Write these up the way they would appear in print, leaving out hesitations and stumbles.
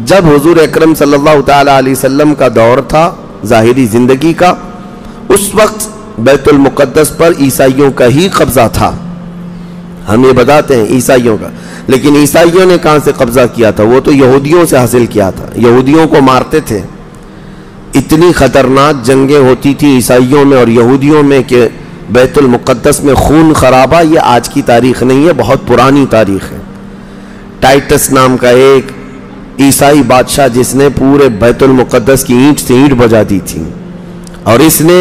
جب حضور اکرم صلی اللہ تعالیٰ علیہ وسلم کا دور تھا ظاہری زندگی کا، اس وقت بیت المقدس پر عیسائیوں کا ہی قبضہ تھا. ہم یہ بتاتے ہیں عیسائیوں کا، لیکن عیسائیوں نے کہاں سے قبضہ کیا تھا؟ وہ تو یہودیوں سے حاصل کیا تھا. یہودیوں کو مارتے تھے. اتنی خطرناک جنگیں ہوتی تھیں عیسائیوں میں اور یہودیوں میں کہ بیت المقدس میں خون خرابہ یہ آج کی تاریخ نہیں ہے، بہت پرانی تاریخ ہے. ٹائٹس نام کا ایک عیسائی بادشاہ جس نے پورے بیت المقدس کی اینٹ سے اینٹ بجا دی تھی، اور اس نے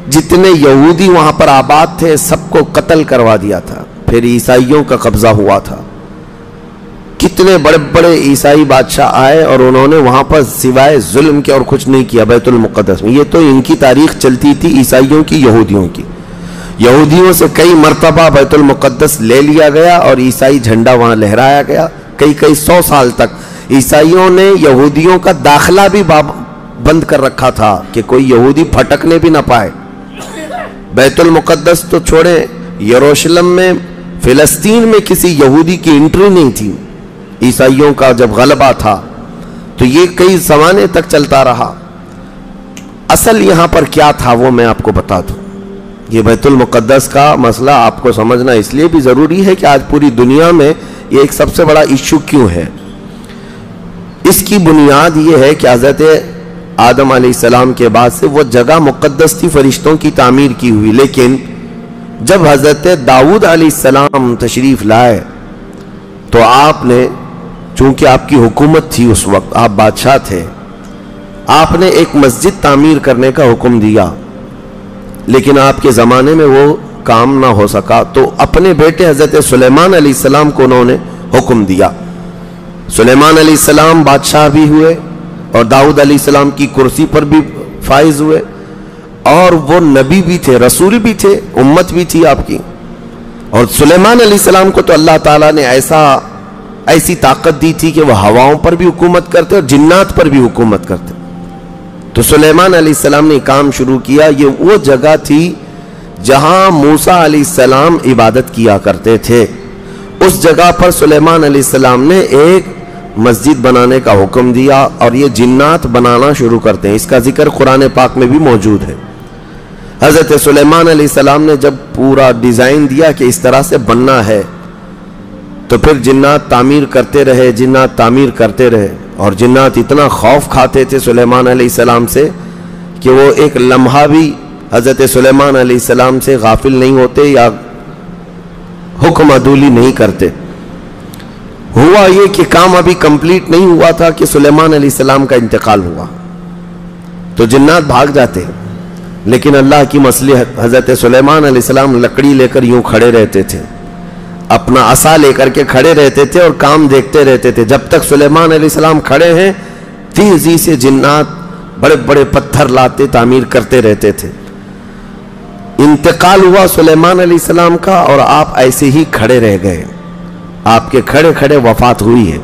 جتنے یہودی وہاں پر آباد تھے سب کو قتل کروا دیا تھا. پھر عیسائیوں کا قبضہ ہوا تھا. کتنے بڑے بڑے عیسائی بادشاہ آئے اور انہوں نے وہاں پر سوائے ظلم کے اور کچھ نہیں کیا بیت المقدس میں. یہ تو ان کی تاریخ چلتی تھی عیسائیوں کی، یہودیوں کی. یہودیوں سے کئی مرتبہ بیت المقدس لے لیا گیا اور عیسائی جھنڈا وہاں لہرایا گیا. کئی 100 سال تک عیسائیوں نے یہودیوں کا داخلہ بھی بند کر رکھا تھا کہ کوئی یہودی پھٹکنے بھی نہ پائے. بیت المقدس تو چھوڑے، یروشلم میں فلسطین میں کسی یہودی کی انٹری نہیں تھی. عیسائیوں کا جب غلبہ تھا تو یہ کئی زمانے تک چلتا رہا. اصل یہاں پر کیا تھا وہ میں آپ کو بتا دوں. یہ بیت المقدس کا مسئلہ آپ کو سمجھنا اس لیے بھی ضروری ہے کہ آج پوری دنیا میں یہ ایک سب سے بڑا ایشو کیوں ہے. اس کی بنیاد یہ ہے کہ حضرت آدم علیہ السلام کے بعد سے وہ جگہ مقدس تھی، فرشتوں کی تعمیر کی ہوئی. لیکن جب حضرت داؤد علیہ السلام تشریف لائے تو آپ نے، چونکہ آپ کی حکومت تھی اس وقت، آپ بادشاہ تھے، آپ نے ایک مسجد تعمیر کرنے کا حکم دیا. لیکن آپ کے زمانے میں وہ کام نہ ہو سکا تو اپنے بیٹے حضرت سلیمان علیہ السلام کو انہوں نے حکم دیا. سلیمان علیہ السلام بادشاہ بھی ہوئے اور داؤد علیہ السلام کی کرسی پر بھی فائز ہوئے، اور وہ نبی بھی تھے، رسول بھی تھے، امت بھی تھی آپ کی. اور سلیمان علیہ السلام کو تو اللہ تعالیٰ نے ایسی طاقت دی تھی کہ وہ ہواؤں پر بھی حکومت کرتے اور جنات پر بھی حکومت کرتے. تو سلیمان علیہ السلام نے کام شروع کیا. یہ وہ جگہ تھی جہاں موسیٰ علیہ السلام عبادت کیا کرتے تھے. اس جگہ پر سلیمان علیہ السلام نے ایک مسجد بنانے کا حکم دیا اور یہ جنات بنانا شروع کرتے ہیں. اس کا ذکر قرآن پاک میں بھی موجود ہے. حضرت سلیمان علیہ السلام نے جب پورا ڈیزائن دیا کہ اس طرح سے بننا ہے تو پھر جنات تعمیر کرتے رہے اور جنات اتنا خوف کھاتے تھے سلیمان علیہ السلام سے کہ وہ ایک لمحہ بھی حضرت سلیمان علیہ السلام سے غافل نہیں ہوتے یا حکم عدولی نہیں کرتے. ہوا یہ کہ کام ابھی کمپلیٹ نہیں ہوا تھا کہ سلیمان علیہ السلام کا انتقال ہوا تو جنات بھاگ جاتے. لیکن اللہ کی مصلحت، حضرت سلیمان علیہ السلام لکڑی لے کر یوں کھڑے رہتے تھے، اپنا عصا لے کر کے کھڑے رہتے تھے اور کام دیکھتے رہتے تھے. جب تک سلیمان علیہ السلام کھڑے ہیں تیزی سے جنات بڑے بڑے پتھر لاتے تعمیر کرتے رہتے تھے. انتقال ہوا سلیمان علیہ السلام کا اور آپ ایسے ہی کھڑے رہ گئے. آپ کے کھڑے کھڑے وفات ہوئی ہے.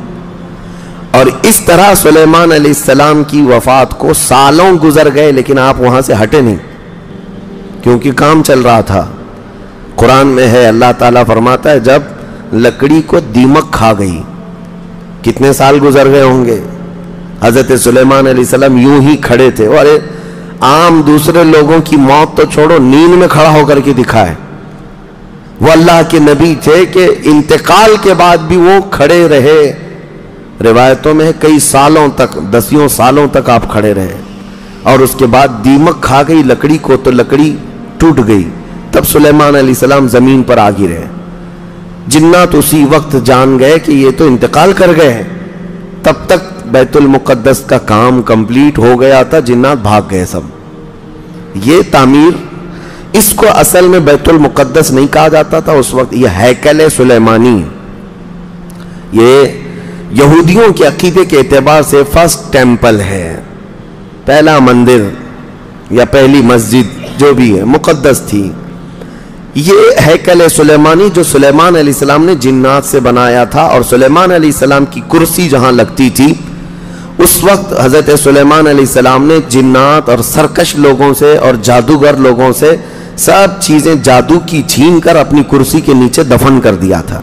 اور اس طرح سلیمان علیہ السلام کی وفات کو سالوں گزر گئے لیکن آپ وہاں سے ہٹے نہیں کیونکہ کام چل رہا تھا. قرآن میں ہے، اللہ تعالیٰ فرماتا ہے جب لکڑی کو دیمک کھا گئی، کتنے سال گزر گئے ہوں گے. حضرت سلیمان علیہ السلام یوں ہی کھڑے تھے. اور عام دوسرے لوگوں کی موت تو چھوڑو، نیند میں کھڑا ہو کر کے دکھائے. وہ اللہ کے نبی تھے کہ انتقال کے بعد بھی وہ کھڑے رہے. روایتوں میں کئی سالوں تک، 10 سالوں تک آپ کھڑے رہے. اور اس کے بعد دیمک کھا گئی لکڑی کو تو لکڑی ٹوٹ گئی. تب سلیمان علیہ السلام زمین پر آ گرے. جنات اسی وقت جان گئے کہ یہ تو انتقال کر گئے ہیں. تب تک بیت المقدس کا کام کمپلیٹ ہو گیا تھا، جنات بھاگ گئے سب. یہ تعمیر، اس کو اصل میں بیت المقدس نہیں کہا جاتا تھا اس وقت، یہ ہیکل سلیمانی. یہ یہودیوں کے عقیدے کے اعتبار سے فرسٹ ٹیمپل ہے، پہلا مندر یا پہلی مسجد جو بھی ہے مقدس تھی. یہ ہیکل سلیمانی جو سلیمان علیہ السلام نے جنات سے بنایا تھا. اور سلیمان علیہ السلام کی کرسی جہاں لگتی تھی اس وقت حضرت سلیمان علیہ السلام نے جنات اور سرکش لوگوں سے اور جادوگر لوگوں سے سب چیزیں جادو کی چھین کر اپنی کرسی کے نیچے دفن کر دیا تھا.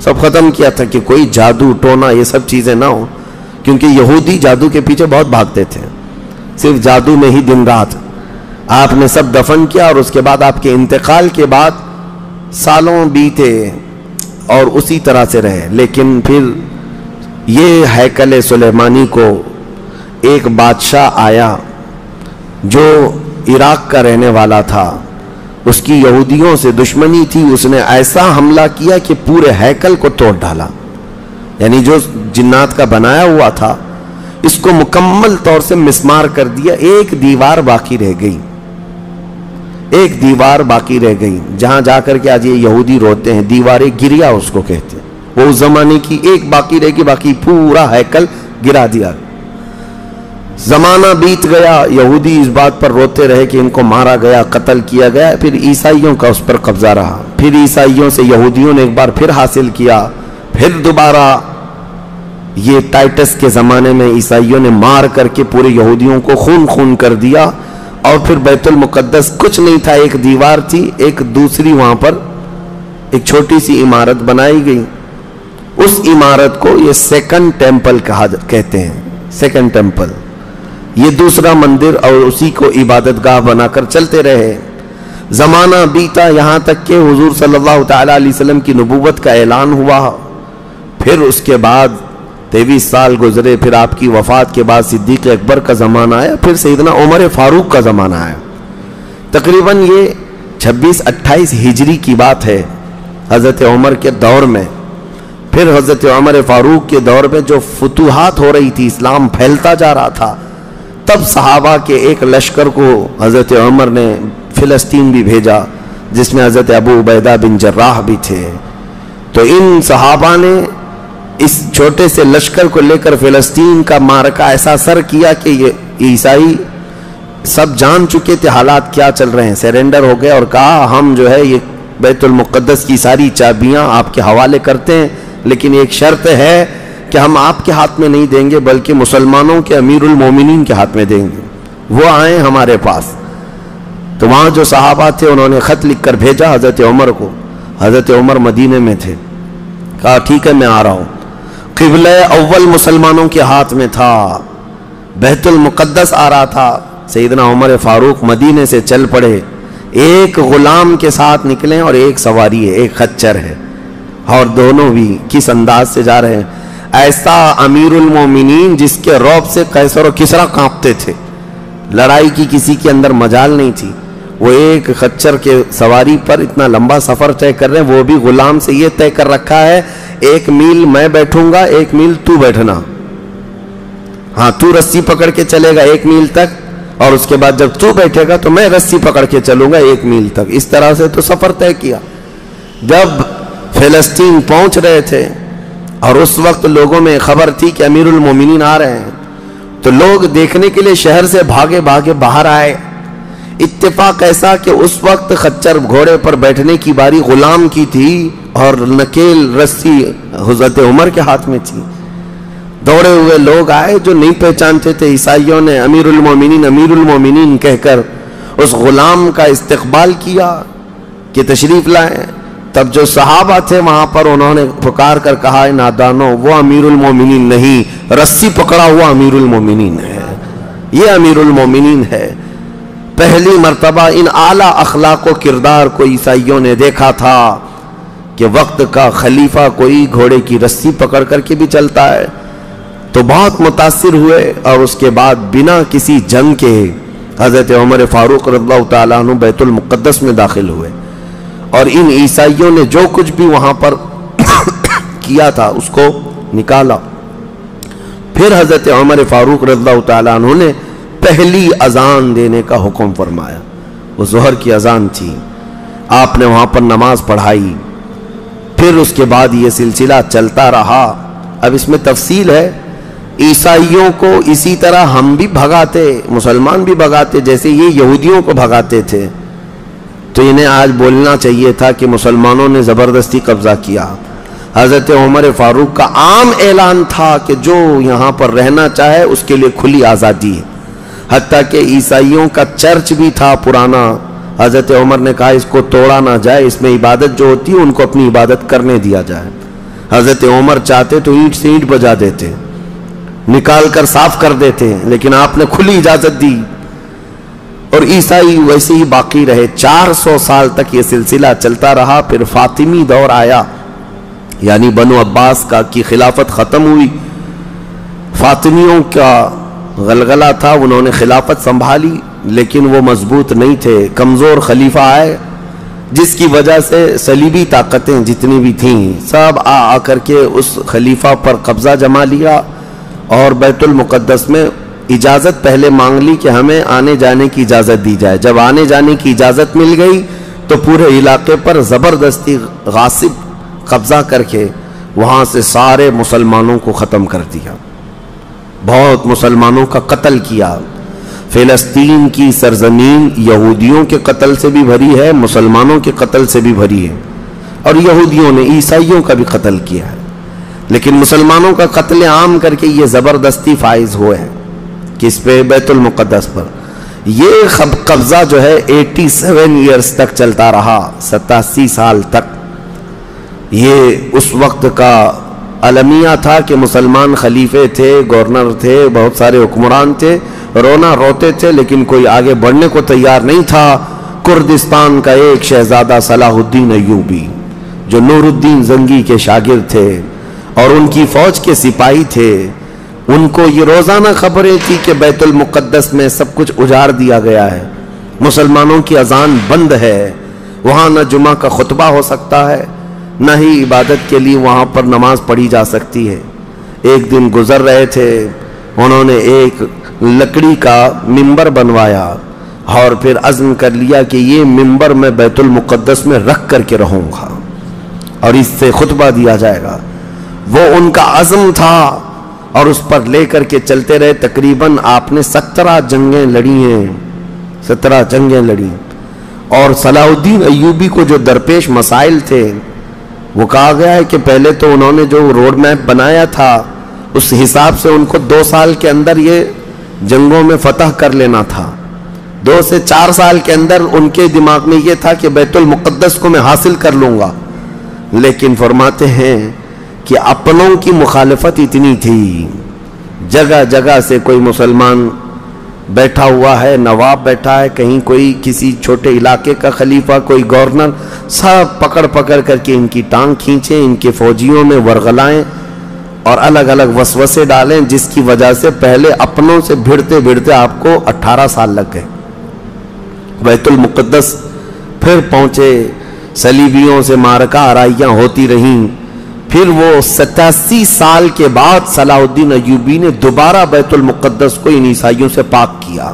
سب ختم کیا تھا کہ کوئی جادو ٹونا یہ سب چیزیں نہ ہو، کیونکہ یہودی جادو کے پیچھے بہت بھاگتے تھے، صرف جادو میں ہی دن رات۔ آپ نے سب دفن کیا اور اس کے بعد آپ کے انتقال کے بعد سالوں بیتے اور اسی طرح سے رہے، لیکن پھر یہ ہیکل سلیمانی کو ایک بادشاہ آیا جو عراق کا رہنے والا تھا، اس کی یہودیوں سے دشمنی تھی، اس نے ایسا حملہ کیا کہ پورے ہیکل کو توڑ ڈالا، یعنی جو جنات کا بنایا ہوا تھا اس کو مکمل طور سے مسمار کر دیا، ایک دیوار باقی رہ گئی، ایک دیوار باقی رہ گئی، جہاں جا کر کے آج یہ یہودی روتے ہیں، دیوار گریا اس کو کہتے ہیں، وہ اس زمانے کی ایک باقی رہ گئی، باقی پورا ہیکل گرا دیا۔ زمانہ بیت گیا، یہودی اس بات پر روتے رہے کہ ان کو مارا گیا، قتل کیا گیا، پھر عیسائیوں کا اس پر قبضہ رہا، پھر عیسائیوں سے یہودیوں نے ایک بار پھر حاصل کیا، پھر دوبارہ یہ ٹائٹس کے زمانے میں عیسائیوں نے مار کر کے پورے یہودیوں کو خون خون کر دیا، اور پھر بیت المقدس کچھ نہیں تھا، ایک دیوار تھی، ایک دوسری وہاں پر ایک چھوٹی سی عمارت بنائی گئی، اس عمارت کو یہ سیکنڈ ٹیمپل کہتے ہیں، سیکنڈ ٹیمپل، یہ دوسرا مندر، اور اسی کو عبادت گاہ بنا کر چلتے رہے۔ زمانہ بیتا یہاں تک کہ حضور صلی اللہ تعالیٰ علیہ وسلم کی نبوت کا اعلان ہوا، پھر اس کے بعد 23 سال گزرے، پھر آپ کی وفات کے بعد صدیق اکبر کا زمانہ آیا، پھر سیدنا عمر فاروق کا زمانہ آیا۔ تقریباً یہ 26-28 ہجری کی بات ہے، حضرت عمر کے دور میں۔ پھر حضرت عمر فاروق کے دور میں جو فتوحات ہو رہی تھی، اسلام پھیلتا جا رہا تھا، تب صحابہ کے ایک لشکر کو حضرت عمر نے فلسطین بھی بھیجا، جس میں حضرت ابو عبیدہ بن جراح بھی تھے۔ تو ان صحابہ نے اس چھوٹے سے لشکر کو لے کر فلسطین کا معرکہ ایسا سر کیا کہ یہ عیسائی سب جان چکے تھے حالات کیا چل رہے ہیں، سیرنڈر ہو گئے اور کہا ہم جو ہے یہ بیت المقدس کی ساری چابیاں آپ کے حوالے کرتے ہیں، لیکن ایک شرط ہے کہ ہم آپ کے ہاتھ میں نہیں دیں گے بلکہ مسلمانوں کے امیر المومنین کے ہاتھ میں دیں گے، وہ آئیں ہمارے پاس۔ تو وہاں جو صحابہ تھے انہوں نے خط لکھ کر بھیجا حضرت عمر کو، حضرت عمر مدینے میں تھے، کہا ٹھیک ہے میں آ رہا ہوں۔ قبلہ اول مسلمانوں کے ہاتھ میں تھا، بیت المقدس آ رہا تھا، سیدنا عمر فاروق مدینے سے چل پڑے، ایک غلام کے ساتھ نکلیں اور ایک سواری ہے، ایک خچر ہے، اور دونوں بھی کس انداز سے جا رہے ہیں، ایسا امیر المومنین جس کے رعب سے قیصر و کسریٰ کانپتے تھے، لڑائی کی کسی کے اندر مجال نہیں تھی، وہ ایک خچر کے سواری پر اتنا لمبا سفر طے کر رہے ہیں، وہ بھی غلام سے یہ طے کر رکھا ہے 1 میل میں بیٹھوں گا، 1 میل تو بیٹھنا، ہاں تو رسی پکڑ کے چلے گا 1 میل تک، اور اس کے بعد جب تو بیٹھے گا تو میں رسی پکڑ کے چلوں گا 1 میل تک، اس طرح سے تو سفر طے کیا۔ جب فلسطین پہنچ رہے تھے اور اس وقت لوگوں میں خبر تھی کہ امیر المومنین آ رہے ہیں، تو لوگ دیکھنے کے لیے شہر سے بھاگے بھاگے باہر آئے۔ اتفاق ایسا کہ اس وقت خچر گھوڑے پر بیٹھنے کی باری غلام کی تھی اور نکیل رسی حضرت عمر کے ہاتھ میں تھی۔ دوڑے ہوئے لوگ آئے جو نہیں پہچانتے تھے، عیسائیوں نے امیر المومنین کہہ کر اس غلام کا استقبال کیا کہ تشریف لائیں۔ تب جو صحابہ تھے وہاں پر انہوں نے پکار کر کہا نادانو، وہ امیر المومنین نہیں، رسی پکڑا ہوا امیر المومنین ہے، یہ امیر المومنین ہے۔ پہلی مرتبہ ان اعلیٰ اخلاق و کردار کو عیسائیوں نے دیکھا تھا کہ وقت کا خلیفہ کوئی گھوڑے کی رسی پکڑ کر کے بھی چلتا ہے، تو بہت متاثر ہوئے، اور اس کے بعد بنا کسی جنگ کے حضرت عمر فاروق رضی اللہ تعالیٰ عنہ بیت المقدس میں داخل ہوئے، اور ان عیسائیوں نے جو کچھ بھی وہاں پر کیا تھا اس کو نکالا۔ پھر حضرت عمر فاروق رضی اللہ تعالیٰ عنہ نے پہلی اذان دینے کا حکم فرمایا، وہ ظہر کی اذان تھی، آپ نے وہاں پر نماز پڑھائی، پھر اس کے بعد یہ سلسلہ چلتا رہا۔ اب اس میں تفصیل ہے، عیسائیوں کو اسی طرح ہم بھی بھگاتے، مسلمان بھی بھگاتے، جیسے یہ یہودیوں کو بھگاتے تھے، تو انہیں آج بولنا چاہیے تھا کہ مسلمانوں نے زبردستی قبضہ کیا۔ حضرت عمر فاروق کا عام اعلان تھا کہ جو یہاں پر رہنا چاہے اس کے لیے کھلی آزادی ہے، حتیٰ کہ عیسائیوں کا چرچ بھی تھا پرانا، حضرت عمر نے کہا اس کو توڑا نہ جائے، اس میں عبادت جو ہوتی ہے ان کو اپنی عبادت کرنے دیا جائے۔ حضرت عمر چاہتے تو اینٹ سے اینٹ بجا دیتے، نکال کر صاف کر دیتے ہیں، لیکن آپ نے کھلی اجازت دی، اور عیسائی ویسے ہی باقی رہے۔ 400 سال تک یہ سلسلہ چلتا رہا۔ پھر فاطمی دور آیا، یعنی بنو عباس کی خلافت ختم ہوئی۔ فاطمیوں کا غلغلہ تھا، انہوں نے خلافت سنبھالی، لیکن وہ مضبوط نہیں تھے، کمزور خلیفہ آئے، جس کی وجہ سے صلیبی طاقتیں جتنی بھی تھیں سب آ کر کے اس خلیفہ پر قبضہ جما لیا، اور بیت المقدس میں اجازت پہلے مانگ لی کہ ہمیں آنے جانے کی اجازت دی جائے۔ جب آنے جانے کی اجازت مل گئی تو پورے علاقے پر زبردستی غاصب قبضہ کر کے وہاں سے سارے مسلمانوں کو ختم کر دیا، بہت مسلمانوں کا قتل کیا۔ فلسطین کی سرزمین یہودیوں کے قتل سے بھی بھری ہے، مسلمانوں کے قتل سے بھی بھری ہے، اور یہودیوں نے عیسائیوں کا بھی قتل کیا ہے، لیکن مسلمانوں کا قتل عام کر کے یہ زبردستی فائز ہوئے ہیں، کس پہ؟ بیت المقدس پر۔ یہ قبضہ جو ہے 87 ایئرز تک چلتا رہا، 87 سال تک۔ یہ اس وقت کا المیہ تھا کہ مسلمان خلیفے تھے، گورنر تھے، بہت سارے حکمران تھے، رونا روتے تھے، لیکن کوئی آگے بڑھنے کو تیار نہیں تھا۔ کردستان کا ایک شہزادہ صلاح الدین ایوبی، جو نور الدین زنگی کے شاگرد تھے اور ان کی فوج کے سپاہی تھے، ان کو یہ روزانہ خبریں تھی کہ بیت المقدس میں سب کچھ اجاڑ دیا گیا ہے، مسلمانوں کی اذان بند ہے، وہاں نہ جمعہ کا خطبہ ہو سکتا ہے، نہ ہی عبادت کے لیے وہاں پر نماز پڑھی جا سکتی ہے۔ ایک دن گزر رہے تھے، انہوں نے ایک لکڑی کا ممبر بنوایا اور پھر عزم کر لیا کہ یہ ممبر میں بیت المقدس میں رکھ کر کے رہوں گا اور اس سے خطبہ دیا جائے گا۔ وہ ان کا عزم تھا اور اس پر لے کر کے چلتے رہے۔ تقریباً آپ نے 17 جنگیں لڑی ہیں، 17 جنگیں لڑی، اور صلاح الدین ایوبی کو جو درپیش مسائل تھے وہ کہا گیا ہے کہ پہلے تو انہوں نے جو روڈ میپ بنایا تھا اس حساب سے ان کو 2 سال کے اندر یہ جنگوں میں فتح کر لینا تھا۔ 2 سے 4 سال کے اندر ان کے دماغ میں یہ تھا کہ بیت المقدس کو میں حاصل کر لوں گا، لیکن فرماتے ہیں کہ اپنوں کی مخالفت اتنی تھی، جگہ جگہ سے کوئی مسلمان بیٹھا ہوا ہے، نواب بیٹھا ہے، کہیں کوئی کسی چھوٹے علاقے کا خلیفہ، کوئی گورنر، سب پکڑ پکڑ کر کے ان کی ٹانگ کھینچیں، ان کے فوجیوں میں ورغلائیں اور الگ الگ وسوسے ڈالیں، جس کی وجہ سے پہلے اپنوں سے بھیڑتے بھیڑتے آپ کو 18 سال لگ گئے۔ بیت المقدس پھر پہنچے، صلیبیوں سے معرکہ آرائیاں ہوتی رہیں، پھر وہ 87 سال کے بعد صلاح الدین ایوبی نے دوبارہ بیت المقدس کو ان عیسائیوں سے پاک کیا،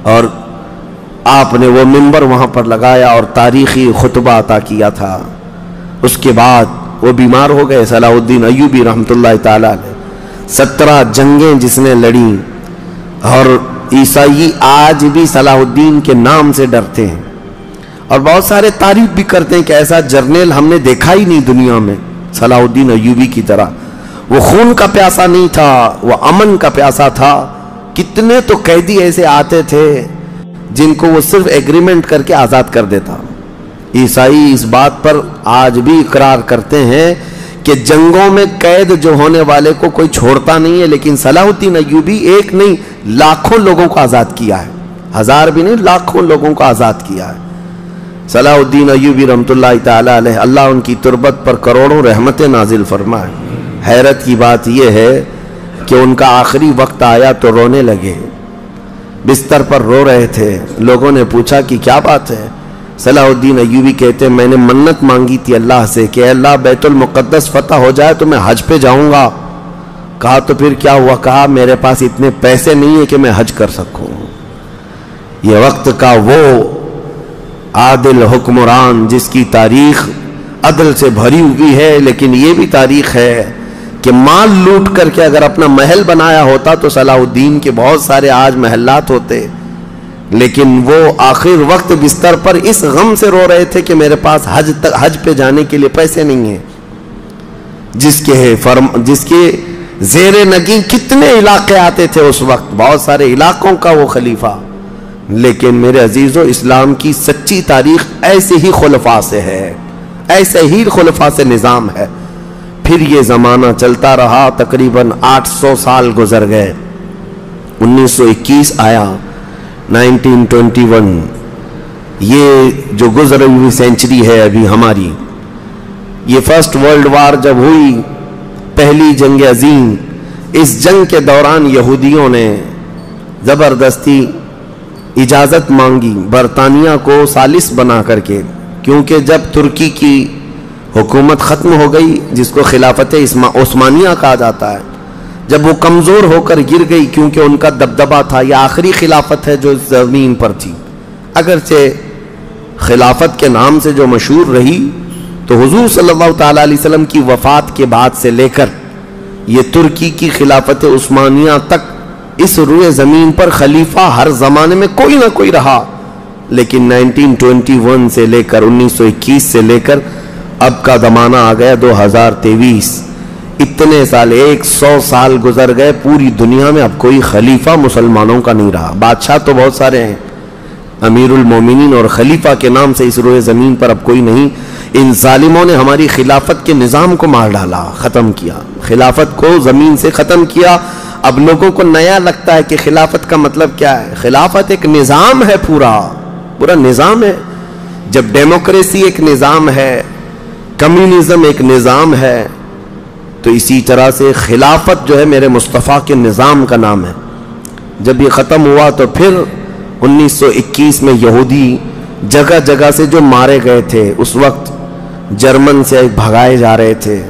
اور آپ نے وہ ممبر وہاں پر لگایا اور تاریخی خطبہ عطا کیا تھا۔ اس کے بعد وہ بیمار ہو گئے صلاح الدین ایوبی رحمۃ اللہ تعالی علیہ۔ 17 جنگیں جس نے لڑیں، اور عیسائی آج بھی صلاح الدین کے نام سے ڈرتے ہیں، اور بہت سارے تعریف بھی کرتے ہیں کہ ایسا جرنیل ہم نے دیکھا ہی نہیں دنیا میں صلاح الدین ایوبی کی طرح۔ وہ خون کا پیاسا نہیں تھا، وہ امن کا پیاسا تھا۔ کتنے تو قیدی ایسے آتے تھے جن کو وہ صرف ایگریمنٹ کر کے آزاد کر دیتا۔ عیسائی اس بات پر آج بھی اقرار کرتے ہیں کہ جنگوں میں قید جو ہونے والے کو کوئی چھوڑتا نہیں ہے، لیکن صلاح الدین ایوبی ایک نہیں لاکھوں لوگوں کو آزاد کیا ہے، 1000 بھی نہیں، لاکھوں لوگوں کو آزاد کیا ہے صلاح الدین ایوبی رحمۃ اللہ تعالی علیہ۔ اللہ ان کی تربت پر کروڑوں رحمتیں نازل فرمائے۔ حیرت کی بات یہ ہے کہ ان کا آخری وقت آیا تو رونے لگے، بستر پر رو رہے تھے۔ لوگوں نے پوچھا کہ کیا بات ہے؟ صلاح الدین ایوبی کہتے ہیں میں نے منت مانگی تھی اللہ سے کہ اللہ بیت المقدس فتح ہو جائے تو میں حج پہ جاؤں گا۔ کہا تو پھر کیا ہوا؟ کہا میرے پاس اتنے پیسے نہیں ہیں کہ میں حج کر سکوں۔ یہ وقت کا وہ عادل حکمران جس کی تاریخ عدل سے بھری ہوئی ہے، لیکن یہ بھی تاریخ ہے کہ مال لوٹ کر کے اگر اپنا محل بنایا ہوتا تو صلاح الدین کے بہت سارے آج محلات ہوتے، لیکن وہ آخر وقت بستر پر اس غم سے رو رہے تھے کہ میرے پاس حج پہ جانے کے لیے پیسے نہیں ہیں۔ جس کے زیر نگین کتنے علاقے آتے تھے اس وقت، بہت سارے علاقوں کا وہ خلیفہ۔ لیکن میرے عزیزو، اسلام کی سچی تاریخ ایسے ہی خلفاء سے ہے، ایسے ہی خلفاء سے نظام ہے۔ پھر یہ زمانہ چلتا رہا، تقریباً 800 سال گزر گئے، 1921 آیا، 1921، یہ جو گزری ہوئی سینچری ہے ابھی ہماری، یہ فرسٹ ورلڈ وار جب ہوئی، پہلی جنگ عظیم، اس جنگ کے دوران یہودیوں نے زبردستی اجازت مانگی برطانیہ کو ثالث بنا کر کے، کیونکہ جب ترکی کی حکومت ختم ہو گئی، جس کو خلافت عثمانیہ کہا جاتا ہے، جب وہ کمزور ہو کر گر گئی، کیونکہ ان کا دبدبہ تھا، یہ آخری خلافت ہے جو اس زمین پر تھی، اگرچہ خلافت کے نام سے جو مشہور رہی، تو حضور صلی اللہ تعالیٰ علیہ وسلم کی وفات کے بعد سے لے کر یہ ترکی کی خلافت عثمانیہ تک اس روئے زمین پر خلیفہ ہر زمانے میں کوئی نہ کوئی رہا، لیکن 1921 سے لے کر 1921 سے لے کر اب کا زمانہ آ گیا 2023، اتنے سال، 100 سال گزر گئے، پوری دنیا میں اب کوئی خلیفہ مسلمانوں کا نہیں رہا۔ بادشاہ تو بہت سارے ہیں، امیر المومنین اور خلیفہ کے نام سے اس روئے زمین پر اب کوئی نہیں۔ ان ظالموں نے ہماری خلافت کے نظام کو مار ڈالا، ختم کیا، خلافت کو زمین سے ختم کیا۔ اب لوگوں کو نیا لگتا ہے کہ خلافت کا مطلب کیا ہے۔ خلافت ایک نظام ہے، پورا نظام ہے۔ جب ڈیموکریسی ایک نظام ہے، کمیونزم ایک نظام ہے، تو اسی طرح سے خلافت جو ہے میرے مصطفیٰ کے نظام کا نام ہے۔ جب یہ ختم ہوا تو پھر 1921 میں یہودی جگہ جگہ سے جو مارے گئے تھے، اس وقت جرمن سے بھگائے جا رہے تھے،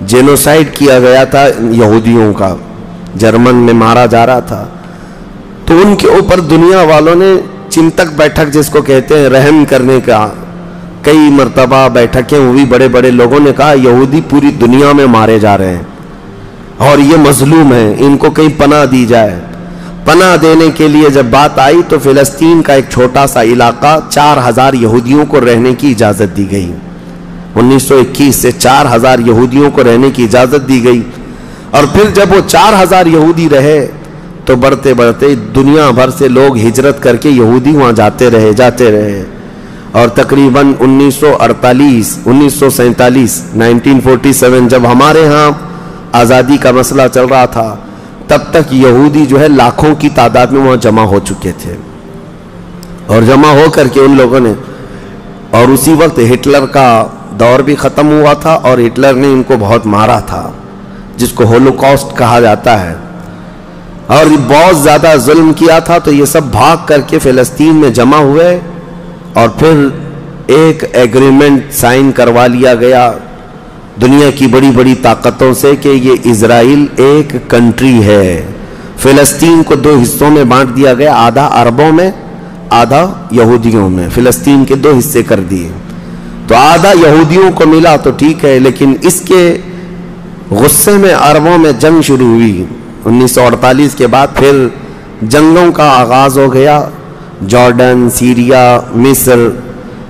جینوسائیڈ کیا گیا تھا یہودیوں کا، جرمن میں مارا جا رہا تھا، تو ان کے اوپر دنیا والوں نے چنتک بیٹھک جس کو کہتے ہیں رحم کرنے کا، کئی مرتبہ بیٹھکیں ہوئی، بڑے بڑے لوگوں نے کہا یہودی پوری دنیا میں مارے جا رہے ہیں اور یہ مظلوم ہیں، ان کو کہیں پناہ دی جائے۔ پناہ دینے کے لیے جب بات آئی تو فلسطین کا ایک چھوٹا سا علاقہ 4000 یہودیوں کو رہنے کی اجازت دی گئی۔ 1921 سے 4000 یہودیوں کو رہنے کی اجازت دی گئی، اور پھر جب وہ 4000 یہودی رہے تو بڑھتے بڑھتے دنیا بھر سے لوگ ہجرت کر کے یہودی وہاں جاتے رہے، اور تقریباً 1947 جب ہمارے ہاں آزادی کا مسئلہ چل رہا تھا، تب تک یہودی جو ہے لاکھوں کی تعداد میں وہاں جمع ہو چکے تھے، اور جمع ہو کر کے ان لوگوں نے، اور اسی وقت ہٹلر کا دور بھی ختم ہوا تھا، اور ہٹلر نے ان کو بہت مارا تھا، جس کو ہولوکاسٹ کہا جاتا ہے، اور بہت زیادہ ظلم کیا تھا۔ تو یہ سب بھاگ کر کے فلسطین میں جمع ہوئے، اور پھر ایک ایگریمنٹ سائن کروا لیا گیا دنیا کی بڑی بڑی طاقتوں سے کہ یہ اسرائیل ایک کنٹری ہے۔ فلسطین کو 2 حصوں میں بانٹ دیا گیا، آدھا عربوں میں، آدھا یہودیوں میں، فلسطین کے 2 حصے کر دیے، تو آدھا یہودیوں کو ملا تو ٹھیک ہے، لیکن اس کے غصے میں عربوں میں جنگ شروع ہوئی۔ 1948 کے بعد پھر جنگوں کا آغاز ہو گیا، جارڈن، سیریا، مصر،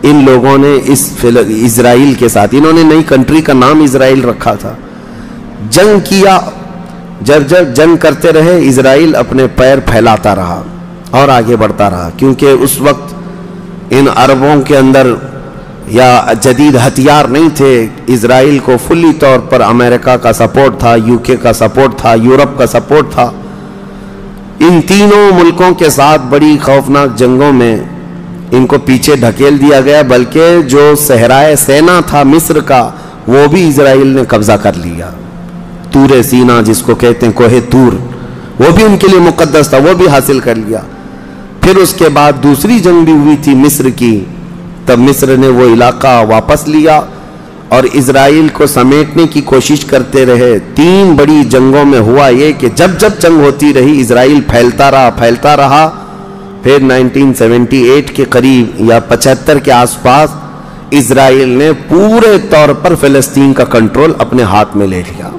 ان لوگوں نے اسرائیل کے ساتھ، انہوں نے نئی کنٹری کا نام اسرائیل رکھا تھا، جنگ کیا۔ جب جنگ کرتے رہے، اسرائیل اپنے پیر پھیلاتا رہا اور آگے بڑھتا رہا، کیونکہ اس وقت ان عربوں کے اندر یا جدید ہتھیار نہیں تھے۔ اسرائیل کو فلی طور پر امریکہ کا سپورٹ تھا، UK کا سپورٹ تھا، یورپ کا سپورٹ تھا۔ ان تینوں ملکوں کے ساتھ بڑی خوفناک جنگوں میں ان کو پیچھے ڈھکیل دیا گیا، بلکہ جو صحرائے سینا تھا مصر کا، وہ بھی اسرائیل نے قبضہ کر لیا۔ تور سینا جس کو کہتے ہیں، کوہ تور، وہ بھی ان کے لیے مقدس تھا، وہ بھی حاصل کر لیا۔ پھر اس کے بعد دوسری جنگ بھی ہوئی تھی مصر کی، تب مصر نے وہ علاقہ واپس لیا اور اسرائیل کو سمیٹنے کی کوشش کرتے رہے۔ 3 بڑی جنگوں میں ہوا یہ کہ جب جنگ ہوتی رہی، اسرائیل پھیلتا رہا۔ پھر 1978 کے قریب یا 75 کے آس پاس اسرائیل نے پورے طور پر فلسطین کا کنٹرول اپنے ہاتھ میں لے لیا۔